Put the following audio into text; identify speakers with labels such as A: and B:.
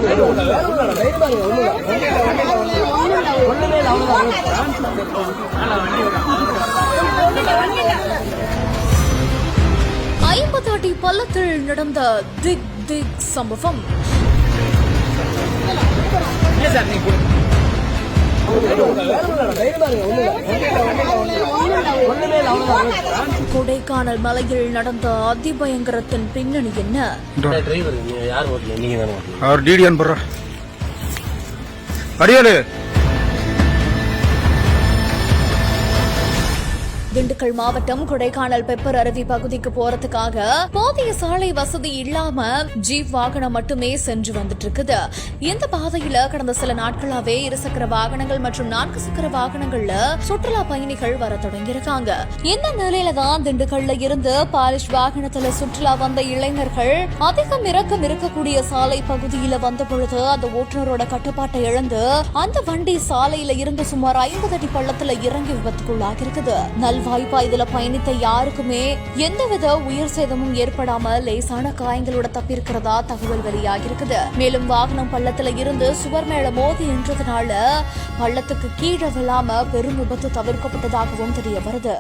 A: 50 அடி பள்ளத்தில் நடந்த திக் திக் சம்பவம். கொடைக்கானல் மலையில் நடந்த அதிபயங்கரத்தின் பின்னணி என்ன? திண்டுக்கல் மாவட்டம் கொடைக்கானல் பெப்பர் அருவி பகுதிக்கு போறதுக்காக போதிய சாலை வசதி இல்லாம ஜீப் வாகனம் மட்டுமே சென்று வந்துட்டு இருக்குது. இந்த பாதையில கடந்த சில நாட்களாவே இருசக்கர வாகனங்கள் மற்றும் 4 சக்கர வாகனங்கள்ல சுற்றுலா பயணிகள் வர தொடங்கியிருக்காங்க. இந்த நிலையில தான் திண்டுக்கல்ல இருந்து பாலிஷ் வாகனத்துல சுற்றுலா வந்த இளைஞர்கள் அதிகம் இறக்கம் இருக்கக்கூடிய சாலை பகுதியில வந்த பொழுது அந்த ஓட்டுநரோட கட்டுப்பாட்டை இழந்து அந்த வண்டி சாலையில இருந்து சுமார் 50 அடி பள்ளத்துல இறங்கி விபத்துக்குள்ளாகி இருக்குது. வாய்ப்பா இதுல பயணித்த யாருக்குமே எந்தவித உயிர் சேதமும் ஏற்படாம லேசான காயங்களோட தப்பிருக்கிறதா தகவல் வெளியாகிருக்குது. மேலும் வாகனம் பள்ளத்துல இருந்து சுவர் மேல மோதி நின்றதுனால பள்ளத்துக்கு கீழே விழாம பெரும் விபத்து தவிர்க்கப்பட்டதாகவும் தெரிய வருது.